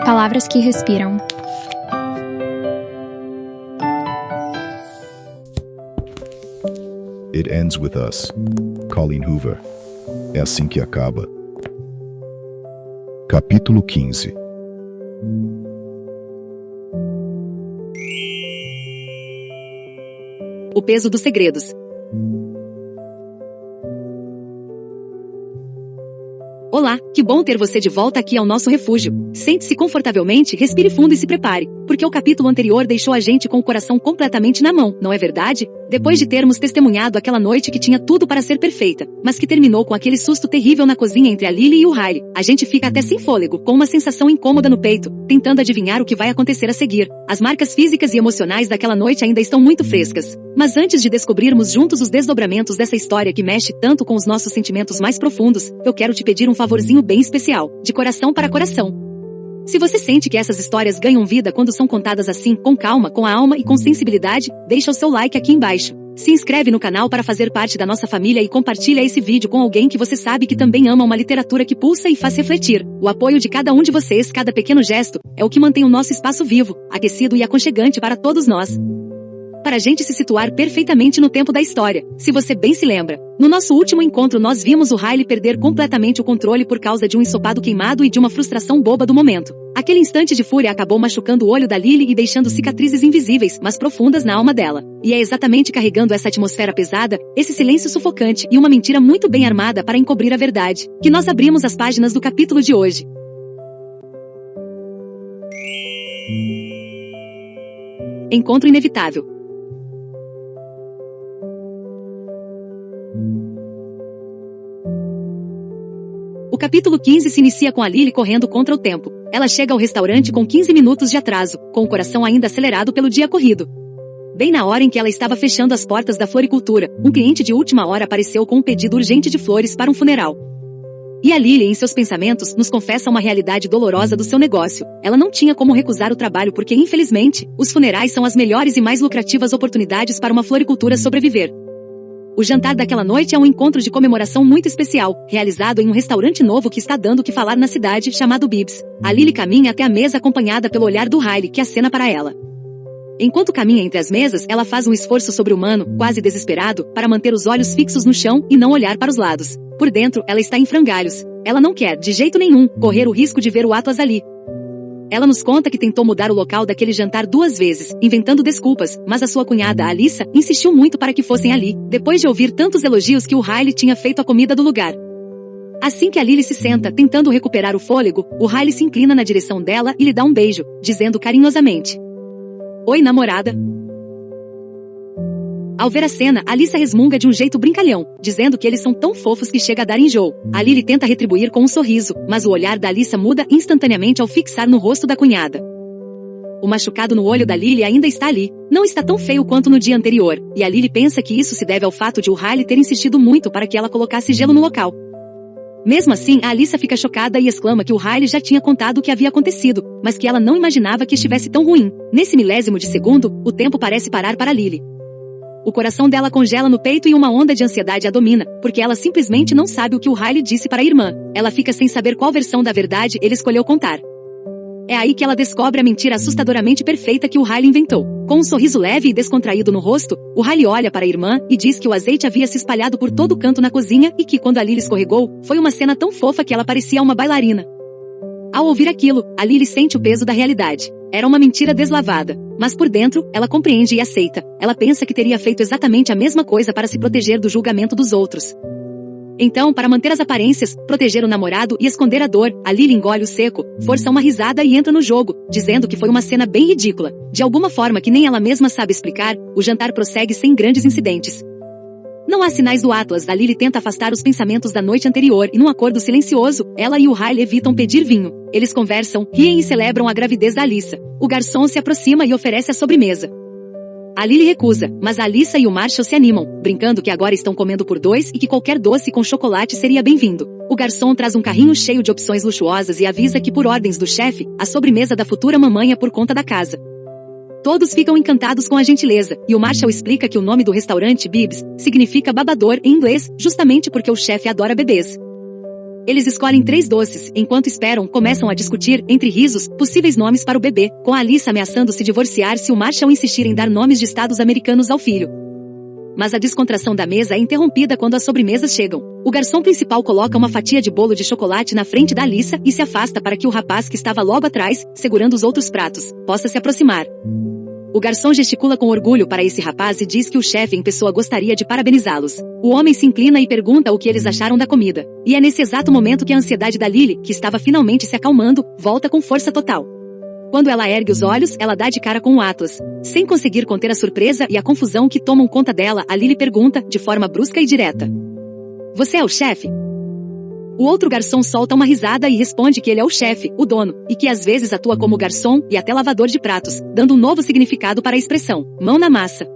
Palavras que respiram. It ends with us. Colleen Hoover. É assim que acaba. Capítulo 15. O peso dos segredos. Olá, que bom ter você de volta aqui ao nosso refúgio. Sente-se confortavelmente, respire fundo e se prepare, porque o capítulo anterior deixou a gente com o coração completamente na mão, não é verdade? Depois de termos testemunhado aquela noite que tinha tudo para ser perfeita, mas que terminou com aquele susto terrível na cozinha entre a Lily e o Riley, a gente fica até sem fôlego, com uma sensação incômoda no peito, tentando adivinhar o que vai acontecer a seguir. As marcas físicas e emocionais daquela noite ainda estão muito frescas. Mas antes de descobrirmos juntos os desdobramentos dessa história que mexe tanto com os nossos sentimentos mais profundos, eu quero te pedir um favorzinho bem especial, de coração para coração. Se você sente que essas histórias ganham vida quando são contadas assim, com calma, com a alma e com sensibilidade, deixa o seu like aqui embaixo. Se inscreve no canal para fazer parte da nossa família e compartilha esse vídeo com alguém que você sabe que também ama uma literatura que pulsa e faz refletir. O apoio de cada um de vocês, cada pequeno gesto, é o que mantém o nosso espaço vivo, aquecido e aconchegante para todos nós. Para a gente se situar perfeitamente no tempo da história, se você bem se lembra, no nosso último encontro nós vimos o Riley perder completamente o controle por causa de um ensopado queimado e de uma frustração boba do momento. Aquele instante de fúria acabou machucando o olho da Lily e deixando cicatrizes invisíveis, mas profundas na alma dela. E é exatamente carregando essa atmosfera pesada, esse silêncio sufocante e uma mentira muito bem armada para encobrir a verdade, que nós abrimos as páginas do capítulo de hoje. Encontro inevitável. O capítulo 15 se inicia com a Lily correndo contra o tempo. Ela chega ao restaurante com 15 minutos de atraso, com o coração ainda acelerado pelo dia corrido. Bem na hora em que ela estava fechando as portas da floricultura, um cliente de última hora apareceu com um pedido urgente de flores para um funeral. E a Lily, em seus pensamentos, nos confessa uma realidade dolorosa do seu negócio. Ela não tinha como recusar o trabalho porque, infelizmente, os funerais são as melhores e mais lucrativas oportunidades para uma floricultura sobreviver. O jantar daquela noite é um encontro de comemoração muito especial, realizado em um restaurante novo que está dando o que falar na cidade, chamado Bibs. A Lily caminha até a mesa acompanhada pelo olhar do Riley, que acena para ela. Enquanto caminha entre as mesas, ela faz um esforço sobre-humano, quase desesperado, para manter os olhos fixos no chão e não olhar para os lados. Por dentro, ela está em frangalhos. Ela não quer, de jeito nenhum, correr o risco de ver o Atlas ali. Ela nos conta que tentou mudar o local daquele jantar 2 vezes, inventando desculpas, mas a sua cunhada, Alyssa, insistiu muito para que fossem ali, depois de ouvir tantos elogios que o Riley tinha feito à comida do lugar. Assim que a Lily se senta, tentando recuperar o fôlego, o Riley se inclina na direção dela e lhe dá um beijo, dizendo carinhosamente: "Oi, namorada." Ao ver a cena, Alyssa resmunga de um jeito brincalhão, dizendo que eles são tão fofos que chega a dar enjoo. A Lily tenta retribuir com um sorriso, mas o olhar da Alyssa muda instantaneamente ao fixar no rosto da cunhada. O machucado no olho da Lily ainda está ali. Não está tão feio quanto no dia anterior, e a Lily pensa que isso se deve ao fato de o Riley ter insistido muito para que ela colocasse gelo no local. Mesmo assim, a Alyssa fica chocada e exclama que o Riley já tinha contado o que havia acontecido, mas que ela não imaginava que estivesse tão ruim. Nesse milésimo de segundo, o tempo parece parar para Lily. O coração dela congela no peito e uma onda de ansiedade a domina, porque ela simplesmente não sabe o que o Riley disse para a irmã. Ela fica sem saber qual versão da verdade ele escolheu contar. É aí que ela descobre a mentira assustadoramente perfeita que o Riley inventou. Com um sorriso leve e descontraído no rosto, o Riley olha para a irmã e diz que o azeite havia se espalhado por todo canto na cozinha e que quando a Lily escorregou, foi uma cena tão fofa que ela parecia uma bailarina. Ao ouvir aquilo, a Lily sente o peso da realidade. Era uma mentira deslavada. Mas por dentro, ela compreende e aceita. Ela pensa que teria feito exatamente a mesma coisa para se proteger do julgamento dos outros. Então, para manter as aparências, proteger o namorado e esconder a dor, a Lily engole o seco, força uma risada e entra no jogo, dizendo que foi uma cena bem ridícula. De alguma forma que nem ela mesma sabe explicar, o jantar prossegue sem grandes incidentes. Não há sinais do Atlas. A Lily tenta afastar os pensamentos da noite anterior e num acordo silencioso, ela e o Riley evitam pedir vinho. Eles conversam, riem e celebram a gravidez da Alyssa. O garçom se aproxima e oferece a sobremesa. A Lily recusa, mas a Alyssa e o Marshall se animam, brincando que agora estão comendo por 2 e que qualquer doce com chocolate seria bem-vindo. O garçom traz um carrinho cheio de opções luxuosas e avisa que por ordens do chefe, a sobremesa da futura mamãe é por conta da casa. Todos ficam encantados com a gentileza, e o Marshall explica que o nome do restaurante Bibs significa babador em inglês, justamente porque o chefe adora bebês. Eles escolhem 3 doces, enquanto esperam, começam a discutir, entre risos, possíveis nomes para o bebê, com a Alyssa ameaçando se divorciar se o Marshall insistir em dar nomes de estados americanos ao filho. Mas a descontração da mesa é interrompida quando as sobremesas chegam. O garçom principal coloca uma fatia de bolo de chocolate na frente da Alyssa e se afasta para que o rapaz que estava logo atrás, segurando os outros pratos, possa se aproximar. O garçom gesticula com orgulho para esse rapaz e diz que o chefe em pessoa gostaria de parabenizá-los. O homem se inclina e pergunta o que eles acharam da comida. E é nesse exato momento que a ansiedade da Lily, que estava finalmente se acalmando, volta com força total. Quando ela ergue os olhos, ela dá de cara com o Atlas. Sem conseguir conter a surpresa e a confusão que tomam conta dela, a Lily pergunta, de forma brusca e direta: "Você é o chefe?" O outro garçom solta uma risada e responde que ele é o chefe, o dono, e que às vezes atua como garçom e até lavador de pratos, dando um novo significado para a expressão, mão na massa.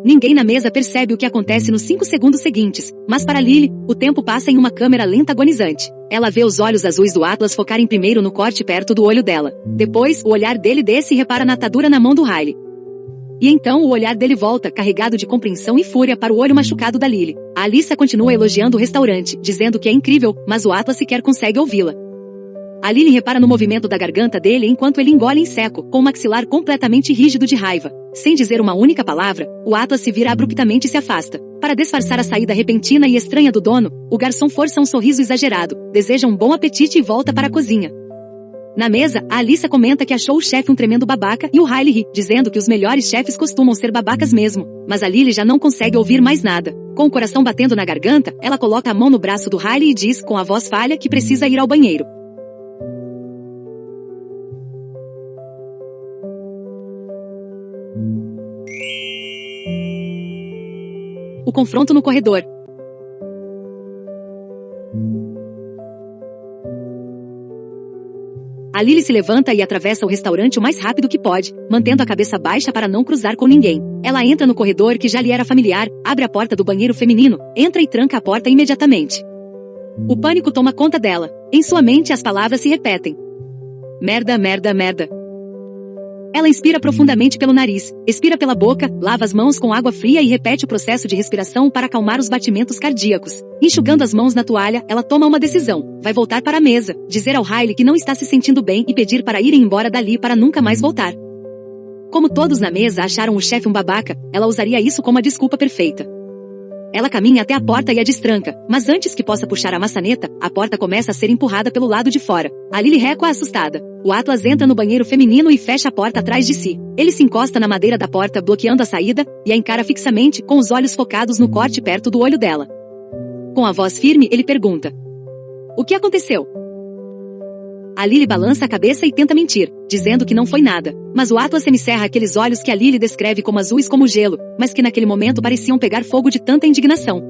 Ninguém na mesa percebe o que acontece nos 5 segundos seguintes, mas para Lily, o tempo passa em uma câmera lenta agonizante. Ela vê os olhos azuis do Atlas focarem primeiro no corte perto do olho dela. Depois, o olhar dele desce e repara na atadura na mão do Riley. E então o olhar dele volta, carregado de compreensão e fúria, para o olho machucado da Lily. A Alyssa continua elogiando o restaurante, dizendo que é incrível, mas o Atlas sequer consegue ouvi-la. A Lily repara no movimento da garganta dele enquanto ele engole em seco, com o maxilar completamente rígido de raiva. Sem dizer uma única palavra, o Atlas se vira abruptamente e se afasta. Para disfarçar a saída repentina e estranha do dono, o garçom força um sorriso exagerado, deseja um bom apetite e volta para a cozinha. Na mesa, a Alyssa comenta que achou o chefe um tremendo babaca e o Riley ri, dizendo que os melhores chefes costumam ser babacas mesmo. Mas a Lily já não consegue ouvir mais nada. Com o coração batendo na garganta, ela coloca a mão no braço do Riley e diz, com a voz falha, que precisa ir ao banheiro. O confronto no corredor. A Lily se levanta e atravessa o restaurante o mais rápido que pode, mantendo a cabeça baixa para não cruzar com ninguém. Ela entra no corredor que já lhe era familiar, abre a porta do banheiro feminino, entra e tranca a porta imediatamente. O pânico toma conta dela. Em sua mente as palavras se repetem. Merda, merda, merda. Ela inspira profundamente pelo nariz, expira pela boca, lava as mãos com água fria e repete o processo de respiração para acalmar os batimentos cardíacos. Enxugando as mãos na toalha, ela toma uma decisão. Vai voltar para a mesa, dizer ao Riley que não está se sentindo bem e pedir para irem embora dali para nunca mais voltar. Como todos na mesa acharam o chefe um babaca, ela usaria isso como a desculpa perfeita. Ela caminha até a porta e a destranca, mas antes que possa puxar a maçaneta, a porta começa a ser empurrada pelo lado de fora. A Lily recua assustada. O Atlas entra no banheiro feminino e fecha a porta atrás de si. Ele se encosta na madeira da porta bloqueando a saída, e a encara fixamente, com os olhos focados no corte perto do olho dela. Com a voz firme, ele pergunta: "O que aconteceu?" A Lily balança a cabeça e tenta mentir, dizendo que não foi nada. Mas o Atlas semicerra aqueles olhos que a Lily descreve como azuis como gelo, mas que naquele momento pareciam pegar fogo de tanta indignação.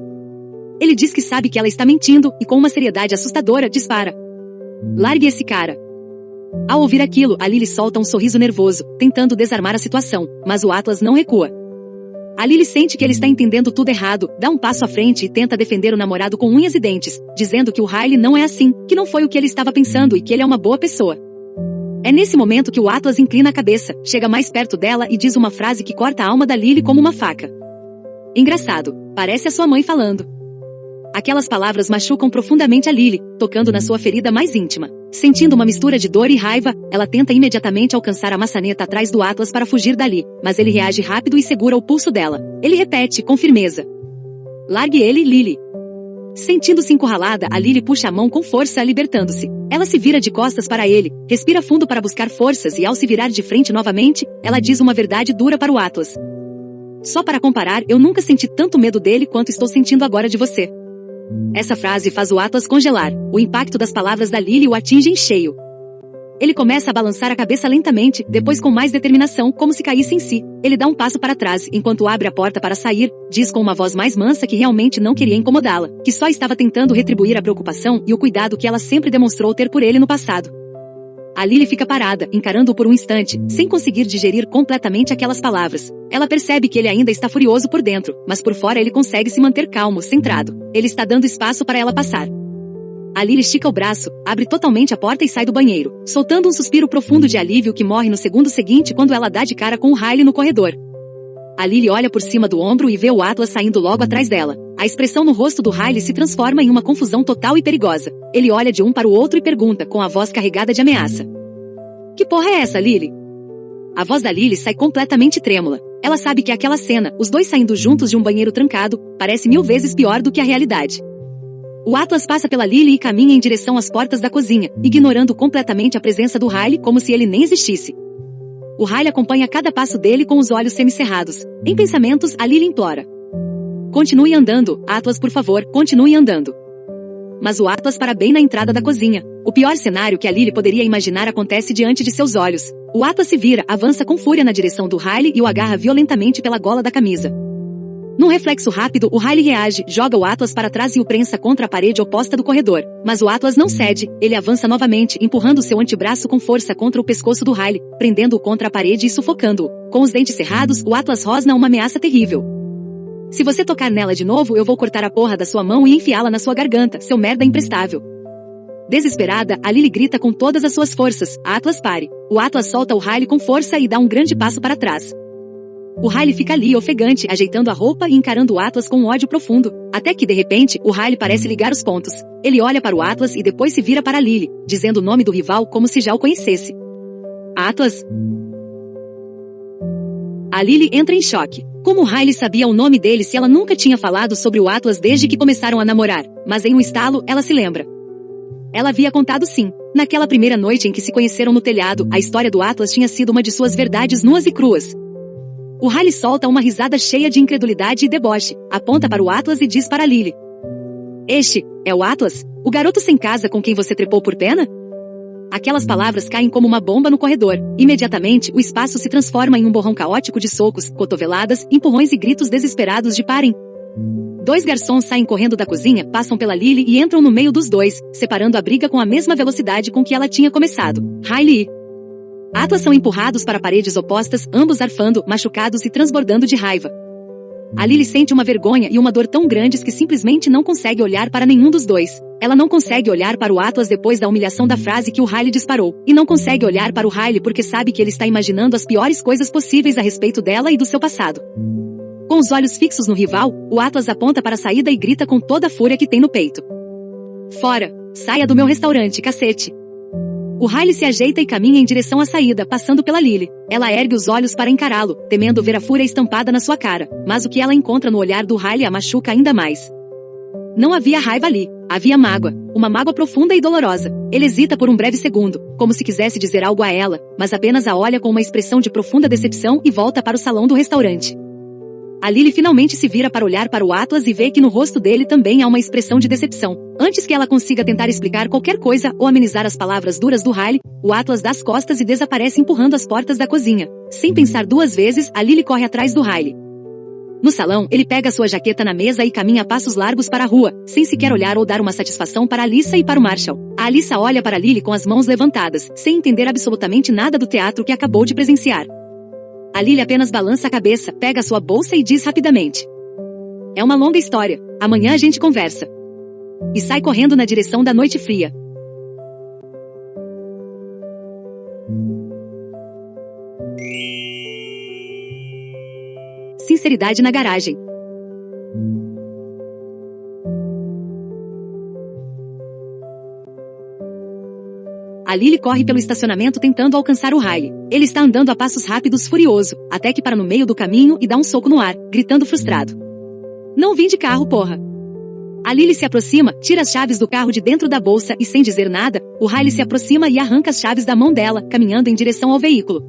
Ele diz que sabe que ela está mentindo, e com uma seriedade assustadora, dispara: "Largue esse cara." Ao ouvir aquilo, a Lily solta um sorriso nervoso, tentando desarmar a situação, mas o Atlas não recua. A Lily sente que ele está entendendo tudo errado, dá um passo à frente e tenta defender o namorado com unhas e dentes, dizendo que o Riley não é assim, que não foi o que ele estava pensando e que ele é uma boa pessoa. É nesse momento que o Atlas inclina a cabeça, chega mais perto dela e diz uma frase que corta a alma da Lily como uma faca. "Engraçado, parece a sua mãe falando." Aquelas palavras machucam profundamente a Lily, tocando na sua ferida mais íntima. Sentindo uma mistura de dor e raiva, ela tenta imediatamente alcançar a maçaneta atrás do Atlas para fugir dali, mas ele reage rápido e segura o pulso dela. Ele repete, com firmeza: "Largue ele, Lily." Sentindo-se encurralada, a Lily puxa a mão com força, libertando-se. Ela se vira de costas para ele, respira fundo para buscar forças e ao se virar de frente novamente, ela diz uma verdade dura para o Atlas. "Só para comparar, eu nunca senti tanto medo dele quanto estou sentindo agora de você." Essa frase faz o Atlas congelar. O impacto das palavras da Lily o atinge em cheio. Ele começa a balançar a cabeça lentamente, depois com mais determinação, como se caísse em si. Ele dá um passo para trás, enquanto abre a porta para sair, diz com uma voz mais mansa que realmente não queria incomodá-la, que só estava tentando retribuir a preocupação e o cuidado que ela sempre demonstrou ter por ele no passado. A Lily fica parada, encarando-o por um instante, sem conseguir digerir completamente aquelas palavras. Ela percebe que ele ainda está furioso por dentro, mas por fora ele consegue se manter calmo, centrado. Ele está dando espaço para ela passar. A Lily estica o braço, abre totalmente a porta e sai do banheiro, soltando um suspiro profundo de alívio que morre no segundo seguinte quando ela dá de cara com o Riley no corredor. A Lily olha por cima do ombro e vê o Atlas saindo logo atrás dela. A expressão no rosto do Riley se transforma em uma confusão total e perigosa. Ele olha de um para o outro e pergunta, com a voz carregada de ameaça. Que porra é essa, Lily? A voz da Lily sai completamente trêmula. Ela sabe que aquela cena, os dois saindo juntos de um banheiro trancado, parece 1000 vezes pior do que a realidade. O Atlas passa pela Lily e caminha em direção às portas da cozinha, ignorando completamente a presença do Riley como se ele nem existisse. O Riley acompanha cada passo dele com os olhos semicerrados. Em pensamentos, a Lily implora. Continue andando, Atlas, por favor, continue andando. Mas o Atlas para bem na entrada da cozinha. O pior cenário que a Lily poderia imaginar acontece diante de seus olhos. O Atlas se vira, avança com fúria na direção do Riley e o agarra violentamente pela gola da camisa. Num reflexo rápido, o Riley reage, joga o Atlas para trás e o prensa contra a parede oposta do corredor. Mas o Atlas não cede, ele avança novamente, empurrando seu antebraço com força contra o pescoço do Riley, prendendo-o contra a parede e sufocando-o. Com os dentes cerrados, o Atlas rosna uma ameaça terrível. Se você tocar nela de novo, eu vou cortar a porra da sua mão e enfiá-la na sua garganta, seu merda imprestável. Desesperada, a Lily grita com todas as suas forças, Atlas, pare. O Atlas solta o Riley com força e dá um grande passo para trás. O Riley fica ali ofegante, ajeitando a roupa e encarando o Atlas com um ódio profundo, até que de repente, o Riley parece ligar os pontos. Ele olha para o Atlas e depois se vira para Lily, dizendo o nome do rival como se já o conhecesse. Atlas? A Lily entra em choque. Como o Riley sabia o nome dele se ela nunca tinha falado sobre o Atlas desde que começaram a namorar? Mas em um estalo, ela se lembra. Ela havia contado sim. Naquela primeira noite em que se conheceram no telhado, a história do Atlas tinha sido uma de suas verdades nuas e cruas. O Riley solta uma risada cheia de incredulidade e deboche, aponta para o Atlas e diz para Lily. Este é o Atlas? O garoto sem casa com quem você trepou por pena? Aquelas palavras caem como uma bomba no corredor. Imediatamente, o espaço se transforma em um borrão caótico de socos, cotoveladas, empurrões e gritos desesperados de parem. 2 garçons saem correndo da cozinha, passam pela Lily e entram no meio dos dois, separando a briga com a mesma velocidade com que ela tinha começado. Riley e Atlas são empurrados para paredes opostas, ambos arfando, machucados e transbordando de raiva. A Lily sente uma vergonha e uma dor tão grandes que simplesmente não consegue olhar para nenhum dos dois. Ela não consegue olhar para o Atlas depois da humilhação da frase que o Riley disparou, e não consegue olhar para o Riley porque sabe que ele está imaginando as piores coisas possíveis a respeito dela e do seu passado. Com os olhos fixos no rival, o Atlas aponta para a saída e grita com toda a fúria que tem no peito. Fora! Saia do meu restaurante, cacete! O Riley se ajeita e caminha em direção à saída, passando pela Lily. Ela ergue os olhos para encará-lo, temendo ver a fúria estampada na sua cara, mas o que ela encontra no olhar do Riley a machuca ainda mais. Não havia raiva ali, havia mágoa, uma mágoa profunda e dolorosa. Ele hesita por um breve segundo, como se quisesse dizer algo a ela, mas apenas a olha com uma expressão de profunda decepção e volta para o salão do restaurante. A Lily finalmente se vira para olhar para o Atlas e vê que no rosto dele também há uma expressão de decepção. Antes que ela consiga tentar explicar qualquer coisa ou amenizar as palavras duras do Riley, o Atlas dá as costas e desaparece empurrando as portas da cozinha. Sem pensar 2 vezes, a Lily corre atrás do Riley. No salão, ele pega sua jaqueta na mesa e caminha a passos largos para a rua, sem sequer olhar ou dar uma satisfação para Alyssa e para o Marshall. A Alyssa olha para Lily com as mãos levantadas, sem entender absolutamente nada do teatro que acabou de presenciar. A Lily apenas balança a cabeça, pega sua bolsa e diz rapidamente. É uma longa história. Amanhã a gente conversa. E sai correndo na direção da noite fria. Sinceridade na garagem. A Lily corre pelo estacionamento tentando alcançar o Riley. Ele está andando a passos rápidos furioso, até que para no meio do caminho e dá um soco no ar, gritando frustrado. Não vim de carro, porra! A Lily se aproxima, tira as chaves do carro de dentro da bolsa e sem dizer nada, o Riley se aproxima e arranca as chaves da mão dela, caminhando em direção ao veículo.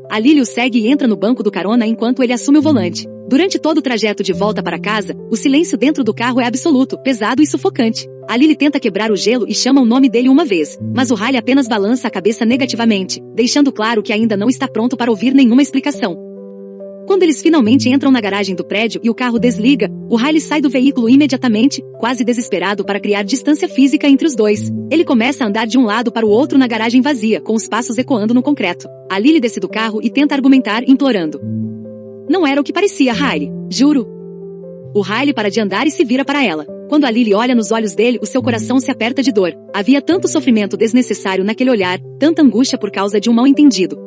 A Lily o segue e entra no banco do carona enquanto ele assume o volante. Durante todo o trajeto de volta para casa, o silêncio dentro do carro é absoluto, pesado e sufocante. A Lily tenta quebrar o gelo e chama o nome dele uma vez, mas o Riley apenas balança a cabeça negativamente, deixando claro que ainda não está pronto para ouvir nenhuma explicação. Quando eles finalmente entram na garagem do prédio e o carro desliga, o Riley sai do veículo imediatamente, quase desesperado para criar distância física entre os dois. Ele começa a andar de um lado para o outro na garagem vazia, com os passos ecoando no concreto. A Lily desce do carro e tenta argumentar, implorando. Não era o que parecia, Riley. Juro. O Riley para de andar e se vira para ela. Quando a Lily olha nos olhos dele, o seu coração se aperta de dor. Havia tanto sofrimento desnecessário naquele olhar, tanta angústia por causa de um mal-entendido.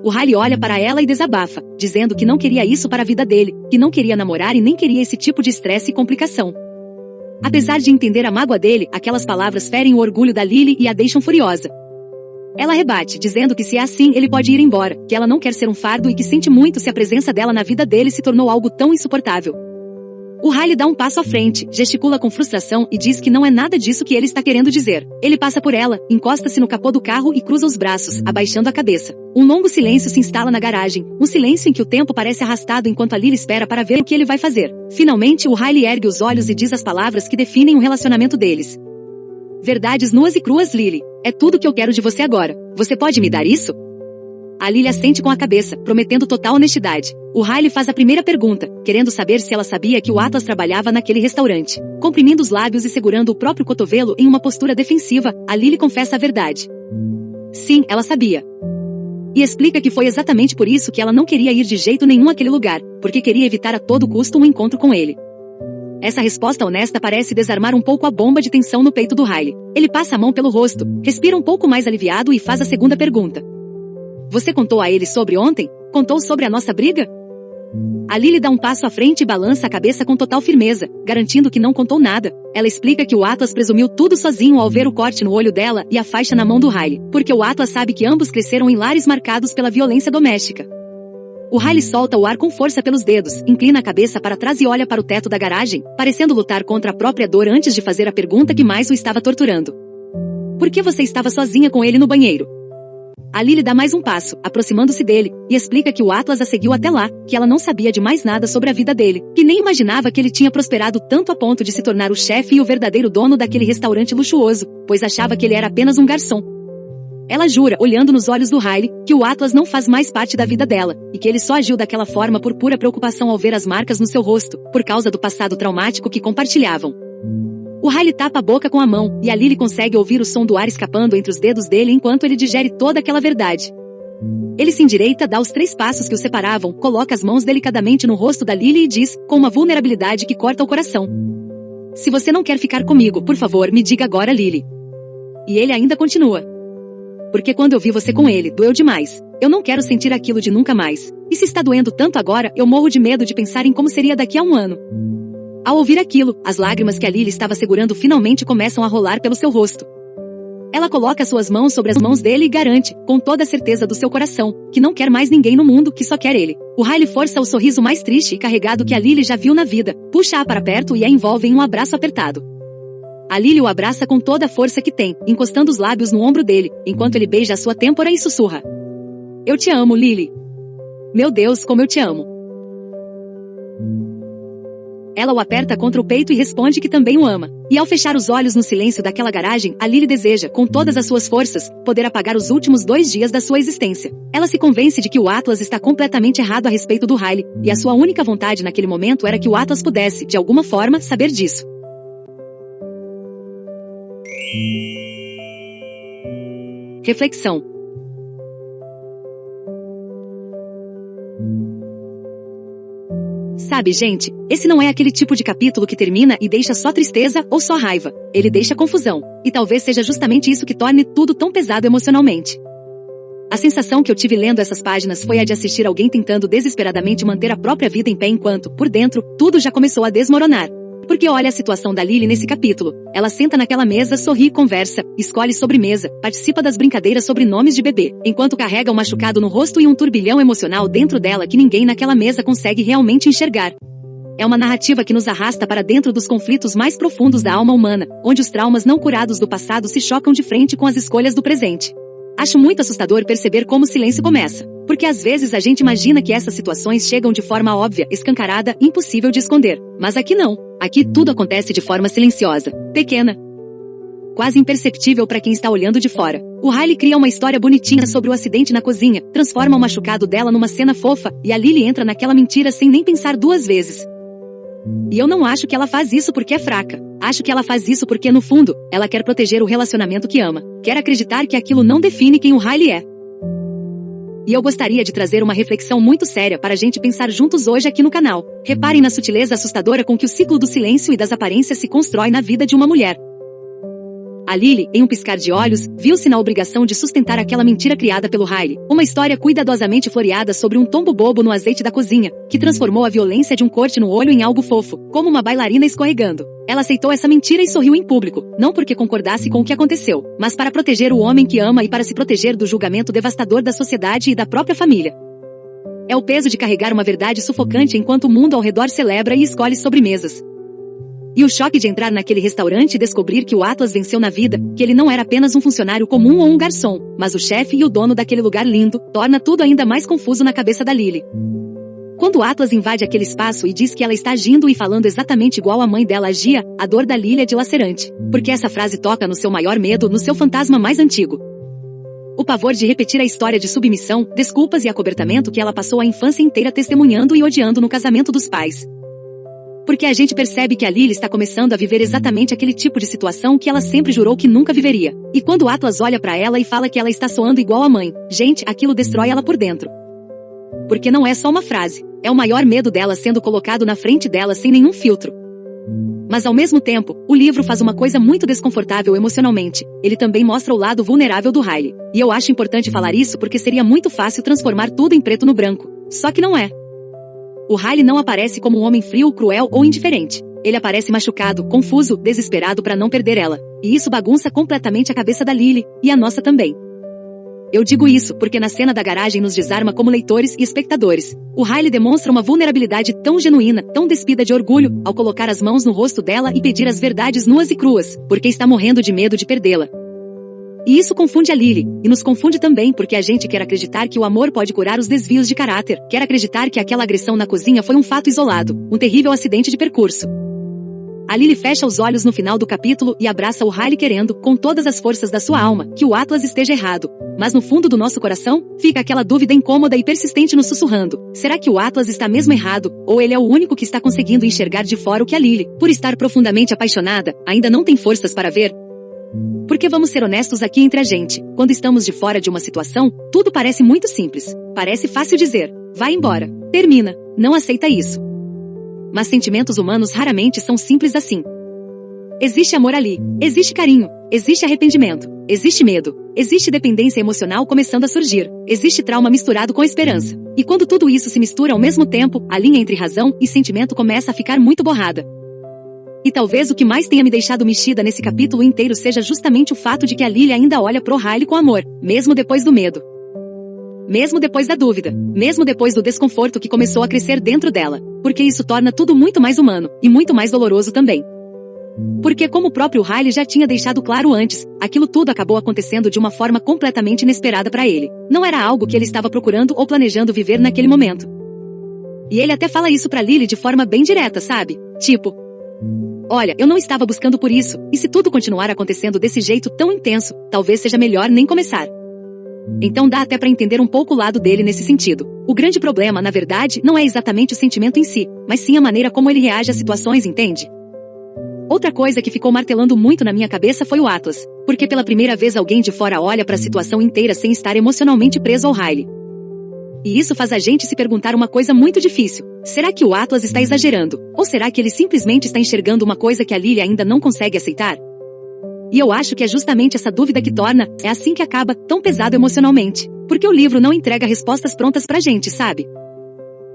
O Riley olha para ela e desabafa, dizendo que não queria isso para a vida dele, que não queria namorar e nem queria esse tipo de estresse e complicação. Apesar de entender a mágoa dele, aquelas palavras ferem o orgulho da Lily e a deixam furiosa. Ela rebate, dizendo que se é assim, ele pode ir embora, que ela não quer ser um fardo e que sente muito se a presença dela na vida dele se tornou algo tão insuportável. O Riley dá um passo à frente, gesticula com frustração e diz que não é nada disso que ele está querendo dizer. Ele passa por ela, encosta-se no capô do carro e cruza os braços, abaixando a cabeça. Um longo silêncio se instala na garagem, um silêncio em que o tempo parece arrastado enquanto a Lily espera para ver o que ele vai fazer. Finalmente, o Riley ergue os olhos e diz as palavras que definem o relacionamento deles. Verdades nuas e cruas, Lily. É tudo que eu quero de você agora. Você pode me dar isso? A Lily assente com a cabeça, prometendo total honestidade. O Riley faz a primeira pergunta, querendo saber se ela sabia que o Atlas trabalhava naquele restaurante. Comprimindo os lábios e segurando o próprio cotovelo em uma postura defensiva, a Lily confessa a verdade. Sim, ela sabia. E explica que foi exatamente por isso que ela não queria ir de jeito nenhum àquele lugar, porque queria evitar a todo custo um encontro com ele. Essa resposta honesta parece desarmar um pouco a bomba de tensão no peito do Riley. Ele passa a mão pelo rosto, respira um pouco mais aliviado e faz a segunda pergunta. Você contou a ele sobre ontem? Contou sobre a nossa briga? A Lily dá um passo à frente e balança a cabeça com total firmeza, garantindo que não contou nada. Ela explica que o Atlas presumiu tudo sozinho ao ver o corte no olho dela e a faixa na mão do Riley, porque o Atlas sabe que ambos cresceram em lares marcados pela violência doméstica. O Riley solta o ar com força pelos dedos, inclina a cabeça para trás e olha para o teto da garagem, parecendo lutar contra a própria dor antes de fazer a pergunta que mais o estava torturando. Por que você estava sozinha com ele no banheiro? A Lily dá mais um passo, aproximando-se dele, e explica que o Atlas a seguiu até lá, que ela não sabia de mais nada sobre a vida dele, que nem imaginava que ele tinha prosperado tanto a ponto de se tornar o chefe e o verdadeiro dono daquele restaurante luxuoso, pois achava que ele era apenas um garçom. Ela jura, olhando nos olhos do Riley, que o Atlas não faz mais parte da vida dela, e que ele só agiu daquela forma por pura preocupação ao ver as marcas no seu rosto, por causa do passado traumático que compartilhavam. O Riley tapa a boca com a mão, e a Lily consegue ouvir o som do ar escapando entre os dedos dele enquanto ele digere toda aquela verdade. Ele se endireita, dá os 3 passos que o separavam, coloca as mãos delicadamente no rosto da Lily e diz, com uma vulnerabilidade que corta o coração. Se você não quer ficar comigo, por favor, me diga agora, Lily. E ele ainda continua. Porque quando eu vi você com ele, doeu demais. Eu não quero sentir aquilo de nunca mais. E se está doendo tanto agora, eu morro de medo de pensar em como seria daqui a um ano. Ao ouvir aquilo, as lágrimas que a Lily estava segurando finalmente começam a rolar pelo seu rosto. Ela coloca suas mãos sobre as mãos dele e garante, com toda a certeza do seu coração, que não quer mais ninguém no mundo, que só quer ele. O Riley força o sorriso mais triste e carregado que a Lily já viu na vida, puxa-a para perto e a envolve em um abraço apertado. A Lily o abraça com toda a força que tem, encostando os lábios no ombro dele, enquanto ele beija a sua têmpora e sussurra. Eu te amo, Lily. Meu Deus, como eu te amo. Ela o aperta contra o peito e responde que também o ama. E ao fechar os olhos no silêncio daquela garagem, a Lily deseja, com todas as suas forças, poder apagar os últimos 2 dias da sua existência. Ela se convence de que o Atlas está completamente errado a respeito do Riley, e a sua única vontade naquele momento era que o Atlas pudesse, de alguma forma, saber disso. Reflexão. Sabe, gente, esse não é aquele tipo de capítulo que termina e deixa só tristeza ou só raiva. Ele deixa confusão. E talvez seja justamente isso que torne tudo tão pesado emocionalmente. A sensação que eu tive lendo essas páginas foi a de assistir alguém tentando desesperadamente manter a própria vida em pé enquanto, por dentro, tudo já começou a desmoronar. Porque olha a situação da Lily nesse capítulo. Ela senta naquela mesa, sorri e conversa, escolhe sobremesa, participa das brincadeiras sobre nomes de bebê, enquanto carrega um machucado no rosto e um turbilhão emocional dentro dela que ninguém naquela mesa consegue realmente enxergar. É uma narrativa que nos arrasta para dentro dos conflitos mais profundos da alma humana, onde os traumas não curados do passado se chocam de frente com as escolhas do presente. Acho muito assustador perceber como o silêncio começa. Porque às vezes a gente imagina que essas situações chegam de forma óbvia, escancarada, impossível de esconder. Mas aqui não. Aqui tudo acontece de forma silenciosa, pequena, quase imperceptível para quem está olhando de fora. O Riley cria uma história bonitinha sobre o acidente na cozinha, transforma o machucado dela numa cena fofa, e a Lily entra naquela mentira sem nem pensar 2 vezes. E eu não acho que ela faz isso porque é fraca. Acho que ela faz isso porque, no fundo, ela quer proteger o relacionamento que ama. Quer acreditar que aquilo não define quem o Riley é. E eu gostaria de trazer uma reflexão muito séria para a gente pensar juntos hoje aqui no canal. Reparem na sutileza assustadora com que o ciclo do silêncio e das aparências se constrói na vida de uma mulher. A Lily, em um piscar de olhos, viu-se na obrigação de sustentar aquela mentira criada pelo Riley. Uma história cuidadosamente floreada sobre um tombo bobo no azeite da cozinha, que transformou a violência de um corte no olho em algo fofo, como uma bailarina escorregando. Ela aceitou essa mentira e sorriu em público, não porque concordasse com o que aconteceu, mas para proteger o homem que ama e para se proteger do julgamento devastador da sociedade e da própria família. É o peso de carregar uma verdade sufocante enquanto o mundo ao redor celebra e escolhe sobremesas. E o choque de entrar naquele restaurante e descobrir que o Atlas venceu na vida, que ele não era apenas um funcionário comum ou um garçom, mas o chefe e o dono daquele lugar lindo, torna tudo ainda mais confuso na cabeça da Lily. Quando o Atlas invade aquele espaço e diz que ela está agindo e falando exatamente igual a mãe dela agia, a dor da Lily é dilacerante. Porque essa frase toca no seu maior medo, no seu fantasma mais antigo. O pavor de repetir a história de submissão, desculpas e acobertamento que ela passou a infância inteira testemunhando e odiando no casamento dos pais. Porque a gente percebe que a Lily está começando a viver exatamente aquele tipo de situação que ela sempre jurou que nunca viveria. E quando o Atlas olha pra ela e fala que ela está soando igual a mãe, gente, aquilo destrói ela por dentro. Porque não é só uma frase, é o maior medo dela sendo colocado na frente dela sem nenhum filtro. Mas ao mesmo tempo, o livro faz uma coisa muito desconfortável emocionalmente. Ele também mostra o lado vulnerável do Riley. E eu acho importante falar isso porque seria muito fácil transformar tudo em preto no branco. Só que não é. O Riley não aparece como um homem frio, cruel ou indiferente. Ele aparece machucado, confuso, desesperado para não perder ela. E isso bagunça completamente a cabeça da Lily, e a nossa também. Eu digo isso porque na cena da garagem nos desarma como leitores e espectadores. O Riley demonstra uma vulnerabilidade tão genuína, tão despida de orgulho, ao colocar as mãos no rosto dela e pedir as verdades nuas e cruas, porque está morrendo de medo de perdê-la. E isso confunde a Lily, e nos confunde também porque a gente quer acreditar que o amor pode curar os desvios de caráter, quer acreditar que aquela agressão na cozinha foi um fato isolado, um terrível acidente de percurso. A Lily fecha os olhos no final do capítulo e abraça o Riley querendo, com todas as forças da sua alma, que o Atlas esteja errado. Mas no fundo do nosso coração, fica aquela dúvida incômoda e persistente nos sussurrando. Será que o Atlas está mesmo errado, ou ele é o único que está conseguindo enxergar de fora o que a Lily, por estar profundamente apaixonada, ainda não tem forças para ver? Porque vamos ser honestos aqui entre a gente, quando estamos de fora de uma situação, tudo parece muito simples. Parece fácil dizer, vai embora, termina, não aceita isso. Mas sentimentos humanos raramente são simples assim. Existe amor ali, existe carinho, existe arrependimento, existe medo, existe dependência emocional começando a surgir, existe trauma misturado com esperança. E quando tudo isso se mistura ao mesmo tempo, a linha entre razão e sentimento começa a ficar muito borrada. E talvez o que mais tenha me deixado mexida nesse capítulo inteiro seja justamente o fato de que a Lily ainda olha pro Riley com amor, mesmo depois do medo. Mesmo depois da dúvida, mesmo depois do desconforto que começou a crescer dentro dela, porque isso torna tudo muito mais humano, e muito mais doloroso também. Porque como o próprio Riley já tinha deixado claro antes, aquilo tudo acabou acontecendo de uma forma completamente inesperada para ele. Não era algo que ele estava procurando ou planejando viver naquele momento. E ele até fala isso pra Lily de forma bem direta, sabe? Tipo, olha, eu não estava buscando por isso, e se tudo continuar acontecendo desse jeito tão intenso, talvez seja melhor nem começar. Então dá até pra entender um pouco o lado dele nesse sentido. O grande problema, na verdade, não é exatamente o sentimento em si, mas sim a maneira como ele reage às situações, entende? Outra coisa que ficou martelando muito na minha cabeça foi o Atlas, porque pela primeira vez alguém de fora olha pra situação inteira sem estar emocionalmente preso ao Riley. E isso faz a gente se perguntar uma coisa muito difícil. Será que o Atlas está exagerando? Ou será que ele simplesmente está enxergando uma coisa que a Lily ainda não consegue aceitar? E eu acho que é justamente essa dúvida que torna, é assim que acaba, tão pesado emocionalmente. Porque o livro não entrega respostas prontas pra gente, sabe?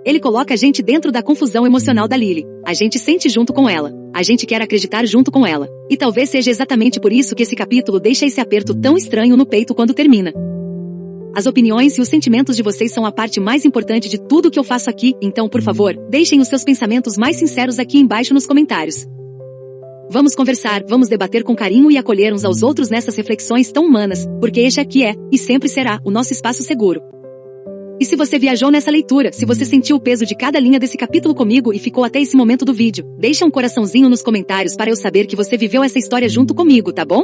Ele coloca a gente dentro da confusão emocional da Lily. A gente sente junto com ela. A gente quer acreditar junto com ela. E talvez seja exatamente por isso que esse capítulo deixa esse aperto tão estranho no peito quando termina. As opiniões e os sentimentos de vocês são a parte mais importante de tudo que eu faço aqui, então por favor, deixem os seus pensamentos mais sinceros aqui embaixo nos comentários. Vamos conversar, vamos debater com carinho e acolher uns aos outros nessas reflexões tão humanas, porque este aqui é, e sempre será, o nosso espaço seguro. E se você viajou nessa leitura, se você sentiu o peso de cada linha desse capítulo comigo e ficou até esse momento do vídeo, deixa um coraçãozinho nos comentários para eu saber que você viveu essa história junto comigo, tá bom?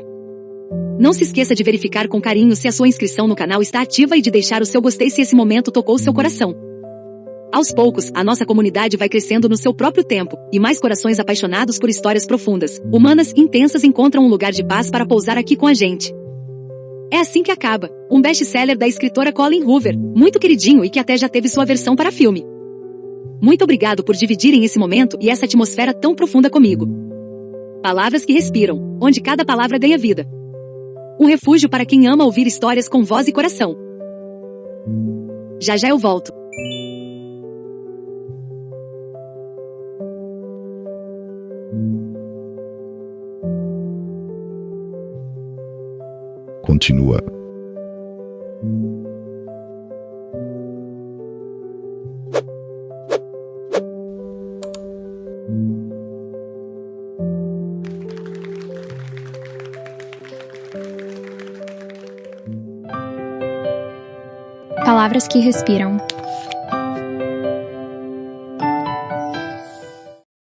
Não se esqueça de verificar com carinho se a sua inscrição no canal está ativa e de deixar o seu gostei se esse momento tocou seu coração. Aos poucos, a nossa comunidade vai crescendo no seu próprio tempo, e mais corações apaixonados por histórias profundas, humanas e intensas encontram um lugar de paz para pousar aqui com a gente. É assim que acaba, um best-seller da escritora Colleen Hoover, muito queridinho e que até já teve sua versão para filme. Muito obrigado por dividirem esse momento e essa atmosfera tão profunda comigo. Palavras que respiram, onde cada palavra ganha vida. Um refúgio para quem ama ouvir histórias com voz e coração. Já já eu volto. Continua. Palavras que respiram.